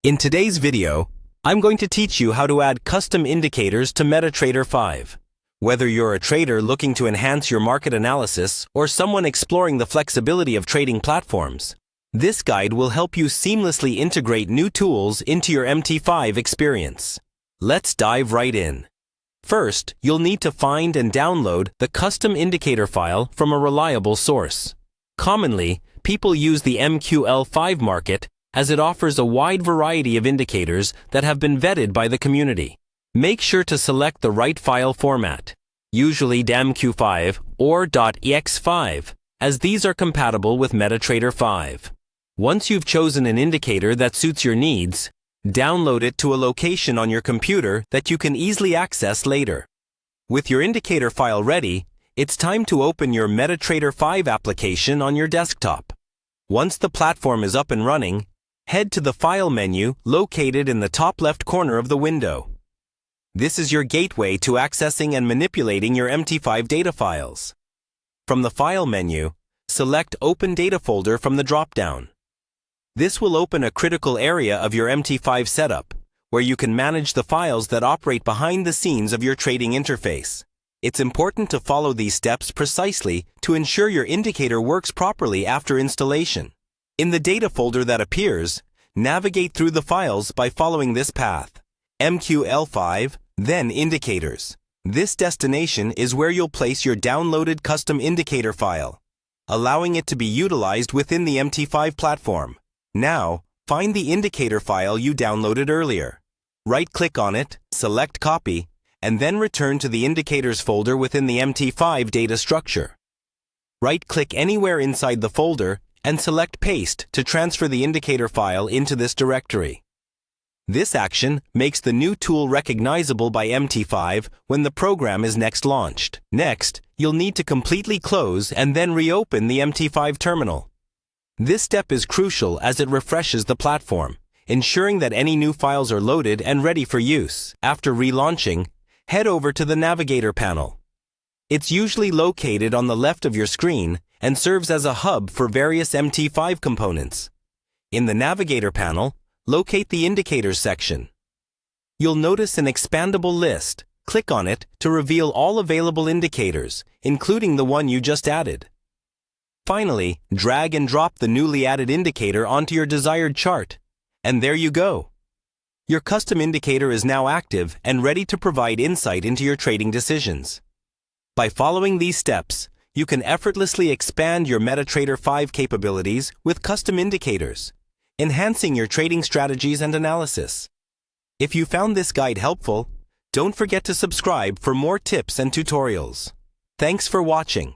In today's video, I'm going to teach you how to add custom indicators to Metatrader 5. Whether you're a trader looking to enhance your market analysis or someone exploring the flexibility of trading platforms, this guide will help you seamlessly integrate new tools into your MT5 experience. Let's dive right in. First, you'll need to find and download the custom indicator file from a reliable source. Commonly, people use the MQL5 market as it offers a wide variety of indicators that have been vetted by the community. Make sure to select the right file format, usually DAMQ5 or .ex5, as these are compatible with Metatrader 5. Once you've chosen an indicator that suits your needs, download it to a location on your computer that you can easily access later. With your indicator file ready, it's time to open your Metatrader 5 application on your desktop. Once the platform is up and running, head to the File menu located in the top left corner of the window. This is your gateway to accessing and manipulating your MT5 data files. From the File menu, select Open Data Folder from the drop-down. This will open a critical area of your MT5 setup, where you can manage the files that operate behind the scenes of your trading interface. It's important to follow these steps precisely to ensure your indicator works properly after installation. In the data folder that appears, navigate through the files by following this path: MQL5, then Indicators. This destination is where you'll place your downloaded custom indicator file, allowing it to be utilized within the MT5 platform. Now, find the indicator file you downloaded earlier. Right-click on it, select Copy, and then return to the Indicators folder within the MT5 data structure. Right-click anywhere inside the folder and select Paste to transfer the indicator file into this directory. This action makes the new tool recognizable by MT5 when the program is next launched. Next, you'll need to completely close and then reopen the MT5 terminal. This step is crucial as it refreshes the platform, ensuring that any new files are loaded and ready for use. After relaunching, head over to the Navigator panel. It's usually located on the left of your screen and serves as a hub for various MT5 components. In the Navigator panel, locate the Indicators section. You'll notice an expandable list. Click on it to reveal all available indicators, including the one you just added. Finally, drag and drop the newly added indicator onto your desired chart. And there you go. Your custom indicator is now active and ready to provide insight into your trading decisions. By following these steps, you can effortlessly expand your Metatrader 5 capabilities with custom indicators, enhancing your trading strategies and analysis. If you found this guide helpful, don't forget to subscribe for more tips and tutorials. Thanks for watching.